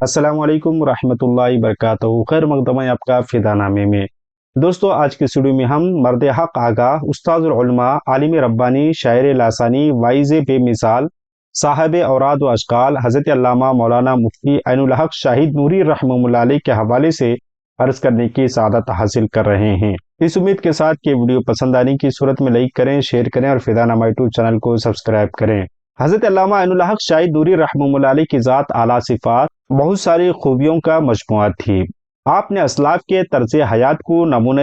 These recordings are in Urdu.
السلام علیکم ورحمۃ اللہ وبرکاتہ۔ خیر مقدمہ ہے آپ کا فدا نامے میں۔ دوستو، آج کے ویڈیو میں ہم مرد حق آگاہ، استاذ العلماء، عالم ربانی، شاعر لاسانی، واعظ بے مثال، صاحب اوراد و اشکال، حضرت علامہ مولانا مفتی عین الحق شاہد نوری رحمہ اللہ علیہ کے حوالے سے عرض کرنے کی سعادت حاصل کر رہے ہیں۔ اس امید کے ساتھ کہ ویڈیو پسند آنے کی صورت میں لائک کریں، شیئر کریں اور فدا نامہ یوٹیوب چینل کو سبسکرائب کریں۔ حضرت علامہ عین الحق شاہد نوری رحمہ اللہ علیہ کی ذات اعلیٰ صفات، بہت ساری خوبیوں کا مجموعہ تھی۔ آپ نے اسلاف کے طرز حیات کو نمونہ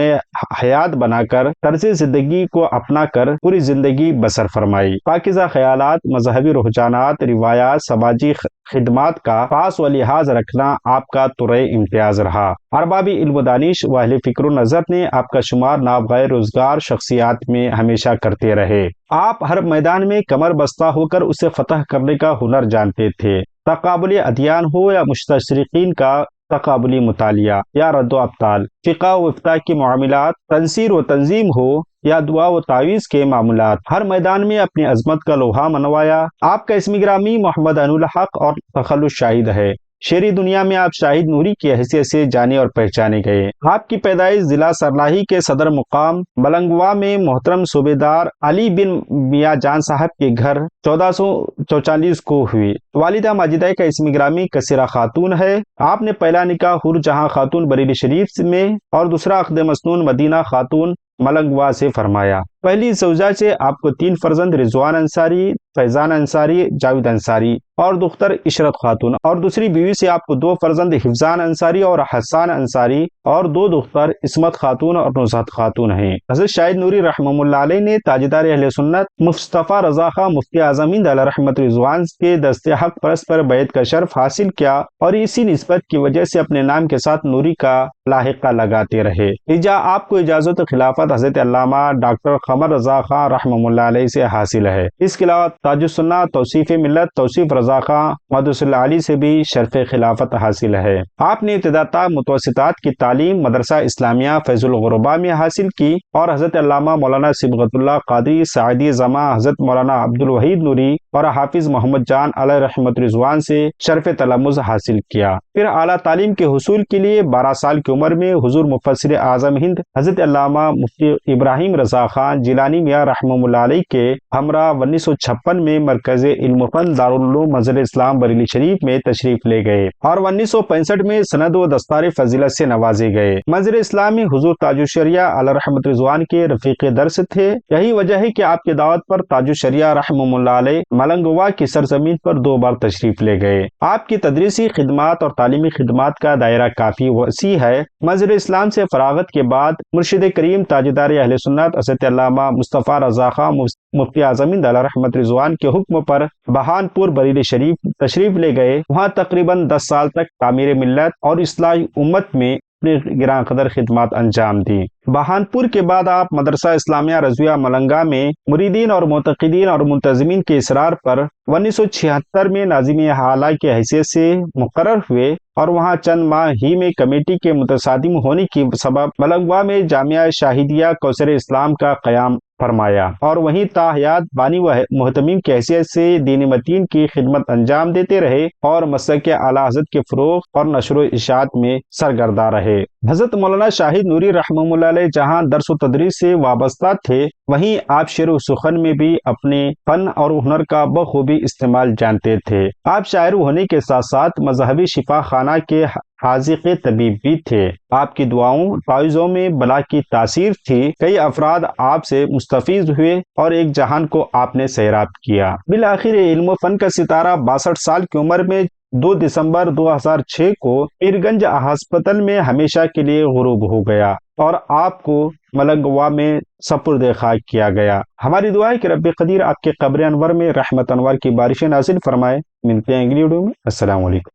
حیات بنا کر، طرز زندگی کو اپنا کر پوری زندگی بسر فرمائی۔ پاکیزہ خیالات، مذہبی رجحانات، روایات، سماجی خدمات کا پاس و لحاظ رکھنا آپ کا طرح امتیاز رہا۔ ارباب علم و دانش و اہل فکر و نظر نے آپ کا شمار نابغہ روزگار شخصیات میں ہمیشہ کرتے رہے۔ آپ ہر میدان میں کمر بستہ ہو کر اسے فتح کرنے کا ہنر جانتے تھے۔ تقابل ادیان ہو یا مستشرقین کا تقابلی مطالعہ یا رد و ابطال، فقہ و افتاء کے معاملات، تنصیر و تنظیم ہو یا دعا و تعویذ کے معاملات، ہر میدان میں اپنی عظمت کا لوہا منوایا۔ آپ کا اسم گرامی محمد عین الحق اور تخلص شاہد ہے۔ شعری دنیا میں آپ شاہد نوری کی حیثیت سے جانے اور پہچانے گئے۔ آپ کی پیدائش ضلع سرلاہی کے صدر مقام ملنگوا میں محترم صوبے دار علی بن میاں جان صاحب کے گھر 1444 کو ہوئی۔ والدہ ماجدہ کا اسم گرامی کثیرہ خاتون ہے۔ آپ نے پہلا نکاح حور جہاں خاتون بریلی شریف میں اور دوسرا عقد مسنون مدینہ خاتون ملنگوا سے فرمایا۔ پہلی زوجہ سے آپ کو 3 فرزند رضوان انصاری، فیضان انصاری، جاوید انصاری اور دختر عشرت خاتون، اور دوسری بیوی سے آپ کو 2 فرزند حفظان انصاری اور حسان انصاری اور 2 دختر عصمت خاتون اور نزہت خاتون ہیں۔ حضرت شاہد نوری رحمہ اللہ علیہ نے تاجدار اہل سنت مصطفیٰ رضا خان مفتی اعظم ہند علیہ رحمت رضوان کے دست حق پرست پر بیعت کا شرف حاصل کیا اور اسی نسبت کی وجہ سے اپنے نام کے ساتھ نوری کا لاحقہ لگاتے رہے۔ آپ کو اجازت خلافت حضرت علامہ ڈاکٹر قمر رضا خان رحمہ اللہ علیہ سے حاصل ہے۔ اس کے علاوہ تاج السنہ، توصیف ملت، توصیف رضا خان محدث العلی سے بھی شرف خلافت حاصل ہے۔ آپ نے ابتدا تا متوسطات کی تعلیم مدرسہ اسلامیہ فیض الغرباء میں حاصل کی اور حضرت علامہ مولانا صبغت اللہ قادری سعدی زماں، حضرت مولانا عبد الوحید نوری اور حافظ محمد جان علیہ رحمت رضوان سے شرف تلمذ حاصل کیا۔ پھر اعلیٰ تعلیم کے حصول کے لیے 12 سال کی عمر میں حضور مفسر اعظم ہند حضرت علامہ مفتی ابراہیم رضا خان جیلانی میاں رحمہ اللہ علیہ کے ہمراہ 1956 میں مرکز علم و فن دارالعلوم منزل اسلام بریلی شریف میں تشریف لے گئے اور 1965 میں سند و دستار فضیلت سے نوازے گئے۔ منزل اسلام میں حضور تاج الشریعہ علیہ رحمت رضوان کے رفیق درس تھے۔ یہی وجہ ہے کہ آپ کی دعوت پر تاج الشریعہ رحمہ اللہ علیہ ملنگوا کی سرزمین پر 2 بار تشریف لے گئے۔ آپ کی تدریسی خدمات اور تعلیمی خدمات کا دائرہ کافی وسیع ہے۔ منزل اسلام سے فراغت کے بعد مرشد کریم تاجدار اہل سنت حضرت علامہ مصطفیٰ رضا خان مفتی اعظم ہند علیہ رحمت رضوان کے حکم پر بہان پور بریلی شریف تشریف لے گئے۔ وہاں تقریباً 10 سال تک تعمیر ملت اور اصلاح امت میں اپنی گراں قدر خدمات انجام دی۔ بہان پور کے بعد آپ مدرسہ اسلامیہ رضویہ ملنگا میں مریدین اور معتقدین اور منتظمین کے اصرار پر 1976 میں ناظم اعلیٰ کی حیثیت سے مقرر ہوئے اور وہاں چند ماہ ہی میں کمیٹی کے متصادم ہونے کی سبب ملنگوا میں جامعہ شاہدیہ کوثر اسلام کا قیام فرمایا اور وہیں تا حیات بانی و محتمین کی حیثیت سے دین متین کی خدمت انجام دیتے رہے اور مسلک اعلیٰ حضرت کے فروغ اور نشر و اشاعت میں سرگردہ رہے۔ حضرت مولانا شاہد نوری رحمہ اللہ علیہ جہاں درس و تدریس سے وابستہ تھے، وہیں آپ شعر و سخن میں بھی اپنے فن اور ہنر کا بخوبی استعمال جانتے تھے۔ آپ شاعر ہونے کے ساتھ ساتھ مذہبی شفا خانہ کے حاذق طبیب بھی تھے۔ آپ کی دعاؤں تعویذوں میں بلا کی تاثیر تھی۔ کئی افراد آپ سے مستفیض ہوئے اور ایک جہان کو آپ نے سیراب کیا۔ بالآخر علم و فن کا ستارہ 62 سال کی عمر میں 2 دسمبر 2006 کو پیرگنج ہسپتال میں ہمیشہ کے لیے غروب ہو گیا اور آپ کو ملنگوا میں سپرد خاک کیا گیا۔ ہماری دعا ہے کہ رب قدیر آپ کے قبر انور میں رحمت انوار کی بارشیں نازل فرمائے۔ ملتے ہیں اگلی ویڈیو میں۔ السلام علیکم۔